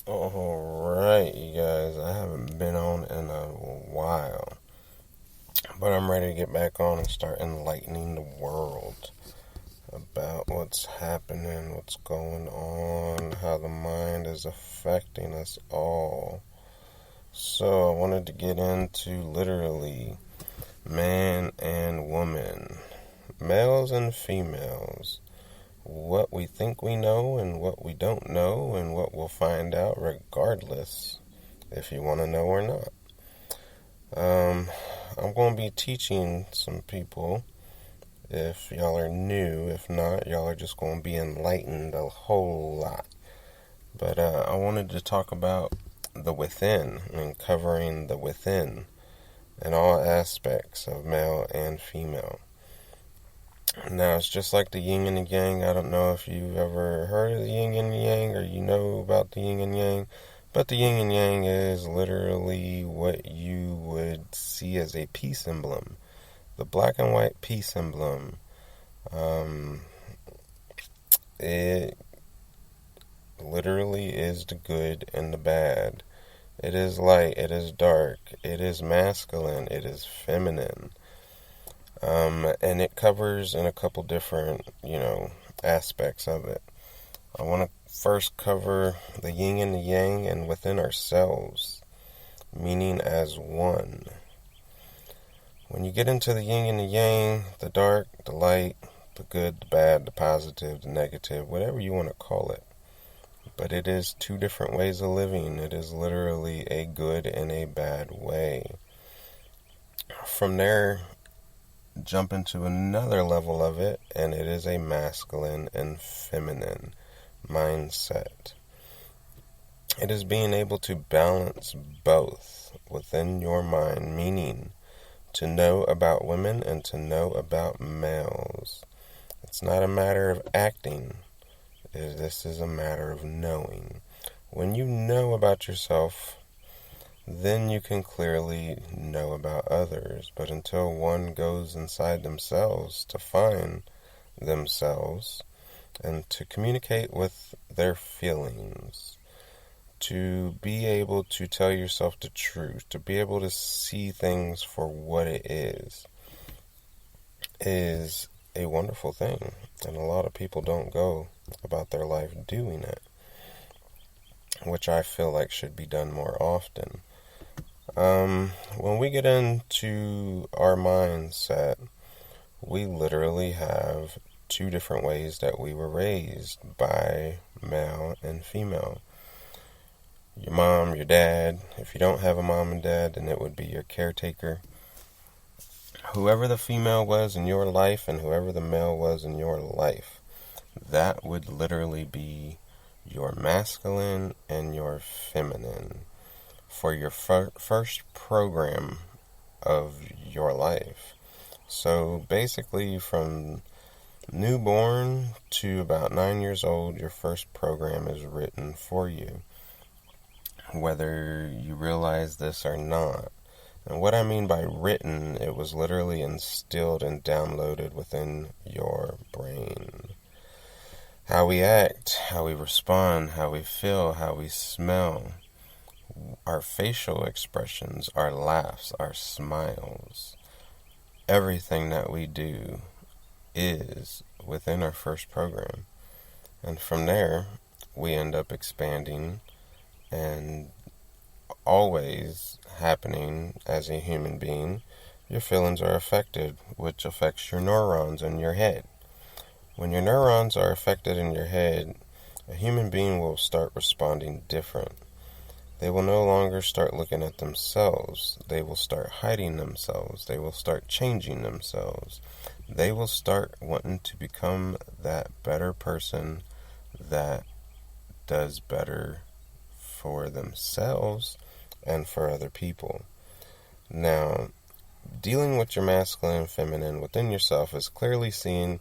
Alright, you guys, I haven't been on in a while, but I'm ready to get back on and start enlightening the world about what's happening, what's going on, how the mind is affecting us all. So, I wanted to get into literally man and woman, males and females, what we think we know and what we don't know, and what we'll find out regardless if you want to know or not. I'm going to be teaching some people. If y'all are new, if not, y'all are just going to be enlightened a whole lot. But I wanted to talk about the within and covering the within in all aspects of male and female. Now, it's just like the yin and the yang. I don't know if you've ever heard of the yin and the yang or you know about the yin and yang, but the yin and yang is literally what you would see as a peace emblem. The black and white peace emblem. It literally is the good and the bad. It is light, it is dark, it is masculine, it is feminine. And it covers in a couple different, aspects of it. I want to first cover the yin and the yang and within ourselves, meaning as one. When you get into the yin and the yang, the dark, the light, the good, the bad, the positive, the negative, whatever you want to call it. But it is two different ways of living. It is literally a good and a bad way. From there, jump into another level of it, and it is a masculine and feminine mindset. It is being able to balance both within your mind, meaning to know about women and to know about males. It's not a matter of acting. This is a matter of knowing. When you know about yourself, then you can clearly know about others. But until one goes inside themselves to find themselves and to communicate with their feelings, to be able to tell yourself the truth, to be able to see things for what it is a wonderful thing. And a lot of people don't go about their life doing it, which I feel like should be done more often. When we get into our mindset, we literally have two different ways that we were raised by male and female. Your mom, your dad. If you don't have a mom and dad, then it would be your caretaker. Whoever the female was in your life and whoever the male was in your life, that would literally be your masculine and your feminine for your first program of your life. So basically from newborn to about 9 years old, your first program is written for you, whether you realize this or not. And what I mean by written, it was literally instilled and downloaded within your brain. How we act, how we respond, how we feel, how we smell, our facial expressions, our laughs, our smiles, everything that we do is within our first program. And from there, we end up expanding and always happening as a human being. Your feelings are affected, which affects your neurons in your head. When your neurons are affected in your head, a human being will start responding different. They will no longer start looking at themselves. They will start hiding themselves. They will start changing themselves. They will start wanting to become that better person that does better for themselves and for other people. Now, dealing with your masculine and feminine within yourself is clearly seeing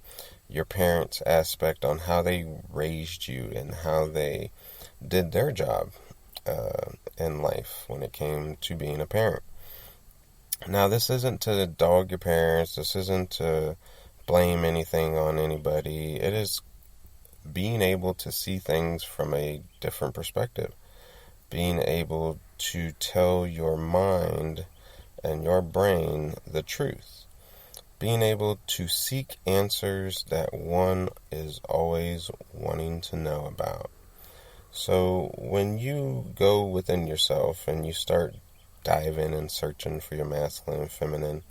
your parents' aspect on how they raised you and how they did their job in life when it came to being a parent. Now, this isn't to dog your parents. This isn't to blame anything on anybody. It is being able to see things from a different perspective. being able to tell your mind and your brain the truth, being able to seek answers that one is always wanting to know about. So when you go within yourself and you start diving and searching for your masculine and feminine,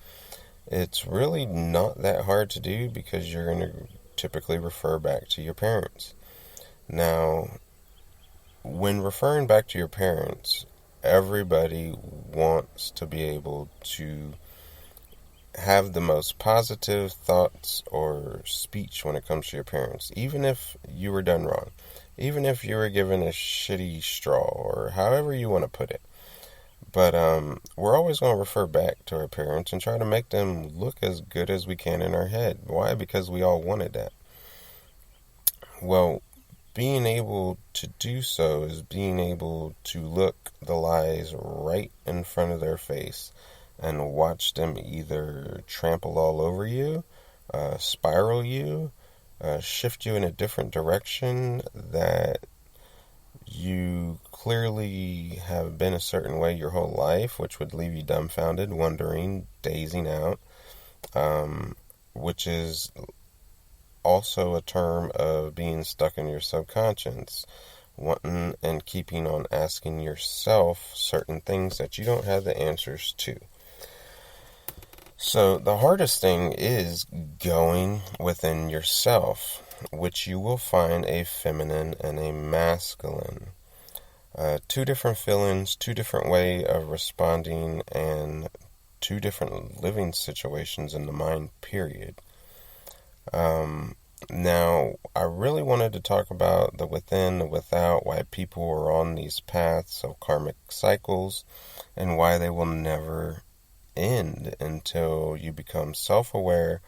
it's really not that hard to do because you're going to typically refer back to your parents. Now, when referring back to your parents, everybody wants to be able to have the most positive thoughts or speech when it comes to your parents, even if you were done wrong, even if you were given a shitty straw, or however you want to put it. But we're always going to refer back to our parents and try to make them look as good as we can in our head. Why? Because we all wanted that. Well, being able to do so is being able to look the lies right in front of their face and watch them either trample all over you, spiral you, shift you in a different direction that you clearly have been a certain way your whole life, which would leave you dumbfounded, wondering, dazing out, which is also a term of being stuck in your subconscious, wanting and keeping on asking yourself certain things that you don't have the answers to. So the hardest thing is going within yourself, which you will find a feminine and a masculine. Two different feelings, two different way of responding, and two different living situations in the mind, period. Now, I really wanted to talk about the within, the without, why people are on these paths of karmic cycles, and why they will never end until you become self-aware,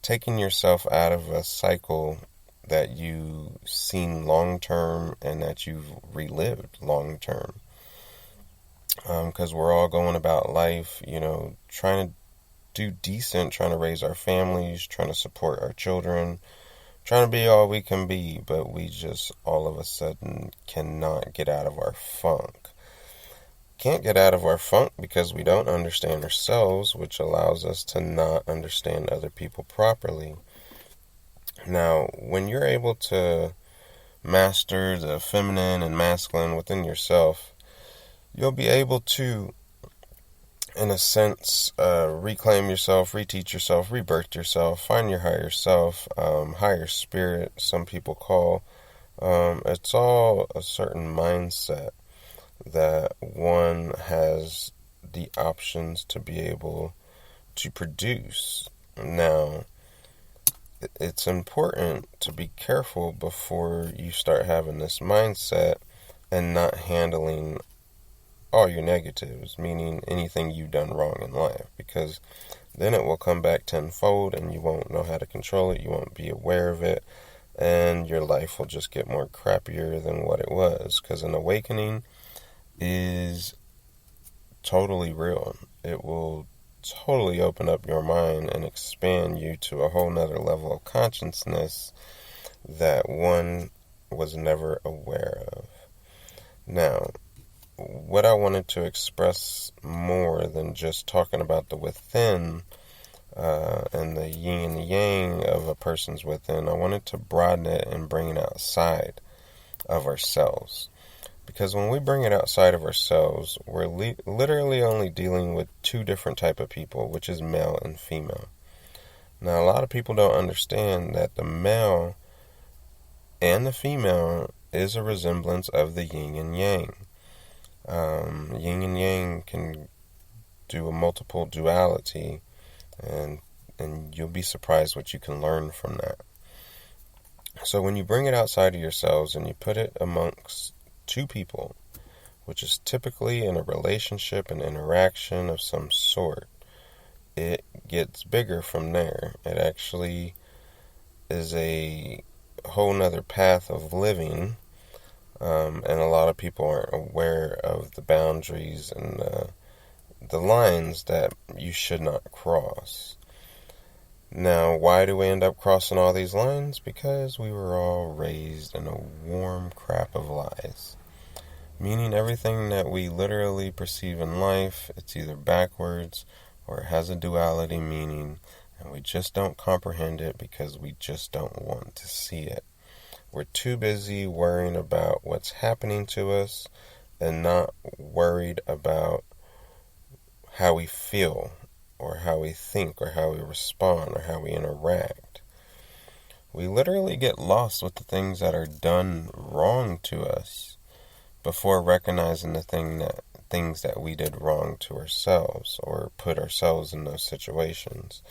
taking yourself out of a cycle that you've seen long-term and that you've relived long-term. Because we're all going about life, trying to do decent, trying to raise our families, trying to support our children, trying to be all we can be, but we just all of a sudden cannot get out of our funk. Can't get out of our funk because we don't understand ourselves, which allows us to not understand other people properly. Now, when you're able to master the feminine and masculine within yourself, you'll be able to, in a sense, reclaim yourself, reteach yourself, rebirth yourself, find your higher self, higher spirit, some people call. It's all a certain mindset that one has the options to be able to produce. Now, it's important to be careful before you start having this mindset and not handling all your negatives, meaning anything you've done wrong in life, because then it will come back tenfold and you won't know how to control it, you won't be aware of it, and your life will just get more crappier than what it was, because an awakening is totally real. It will totally open up your mind and expand you to a whole nother level of consciousness that one was never aware of. Now, what I wanted to express more than just talking about the within and the yin and the yang of a person's within, I wanted to broaden it and bring it outside of ourselves. Because when we bring it outside of ourselves, we're literally only dealing with two different type of people, which is male and female. Now, a lot of people don't understand that the male and the female is a resemblance of the yin and yang. Yin and yang can do a multiple duality, and you'll be surprised what you can learn from that. So when you bring it outside of yourselves and you put it amongst two people, which is typically in a relationship and interaction of some sort, it gets bigger from there. It actually is a whole nother path of living, and a lot of people aren't aware of the boundaries and the lines that you should not cross. Now, why do we end up crossing all these lines? Because we were all raised in a warm crap of lies. meaning everything that we literally perceive in life, it's either backwards or it has a duality meaning, and we just don't comprehend it because we just don't want to see it. We're too busy worrying about what's happening to us and not worried about how we feel or how we think or how we respond or how we interact. We literally get lost with the things that are done wrong to us before recognizing the things that we did wrong to ourselves or put ourselves in those situations.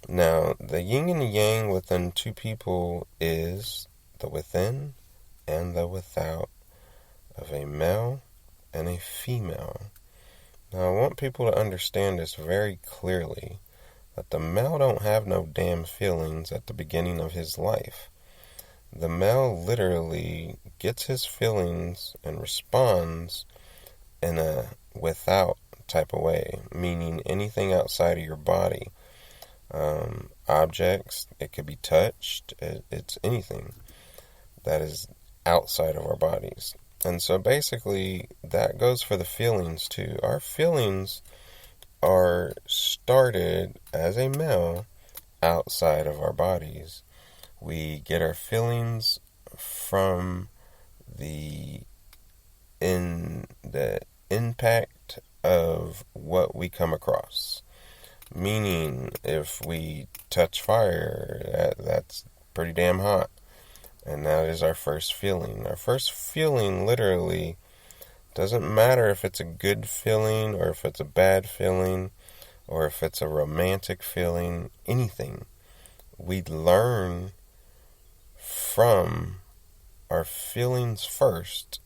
Now, the yin and the yang within two people is the within and the without of a male and a female. Now, I want people to understand this very clearly, that the male don't have no damn feelings at the beginning of his life. The male literally gets his feelings and responds in a without type of way, meaning anything outside of your body. Objects, it could be touched, it's anything that is outside of our bodies. And so basically that goes for the feelings too. Our feelings are started as a male outside of our bodies. We get our feelings from the impact of what we come across. Meaning, if we touch fire, that's pretty damn hot. And that is our first feeling. Our first feeling literally doesn't matter if it's a good feeling or if it's a bad feeling or if it's a romantic feeling, anything. We learn from our feelings first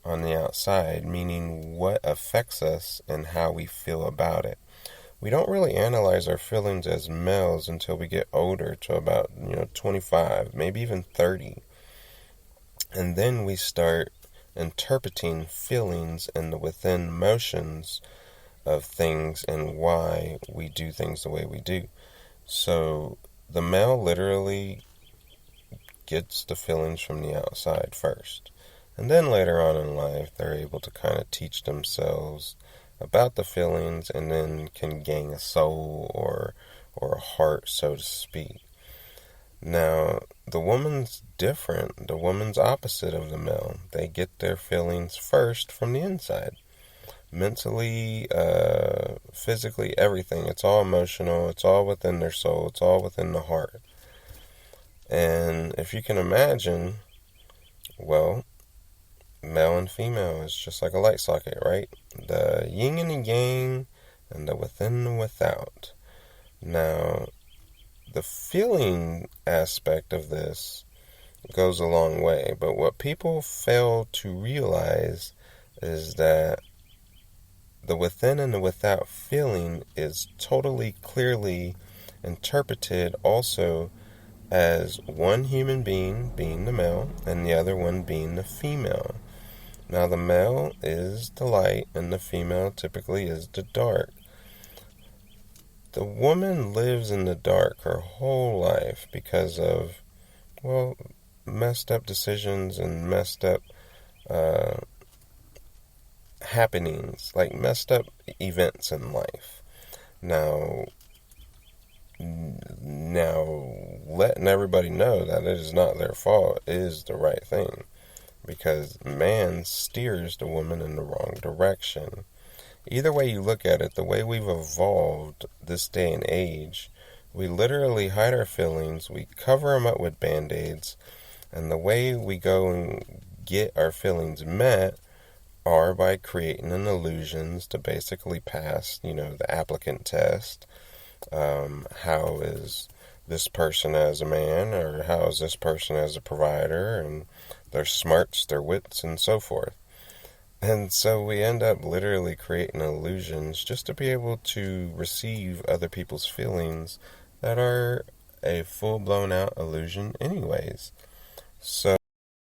on the outside, meaning what affects us and how we feel about it. We don't really analyze our feelings as males until we get older, to about 25, maybe even 30. And then we start interpreting feelings and the within motions of things and why we do things the way we do. So the male literally gets the feelings from the outside first. And then later on in life, they're able to kind of teach themselves about the feelings and then can gain a soul or a heart, so to speak. Now, the woman's different. The woman's opposite of the male. They get their feelings first from the inside. Mentally, physically, everything. It's all emotional. It's all within their soul. It's all within the heart. And if you can imagine, well, male and female is just like a light socket, right? The yin and the yang, and the within and the without. Now, the feeling aspect of this goes a long way, but what people fail to realize is that the within and the without feeling is totally clearly interpreted also as one human being being the male and the other one being the female. Now, the male is the light and the female typically is the dark. The woman lives in the dark her whole life because of, well, messed up decisions and messed up happenings, like messed up events in life. Now, letting everybody know that it is not their fault is the right thing, because man steers the woman in the wrong direction. Either way you look at it, the way we've evolved this day and age, we literally hide our feelings, we cover them up with band-aids, and the way we go and get our feelings met are by creating an illusions to basically pass, the applicant test. How is this person as a man, or how is this person as a provider, and their smarts, their wits, and so forth. And so we end up literally creating illusions just to be able to receive other people's feelings that are a full-blown out illusion anyways. So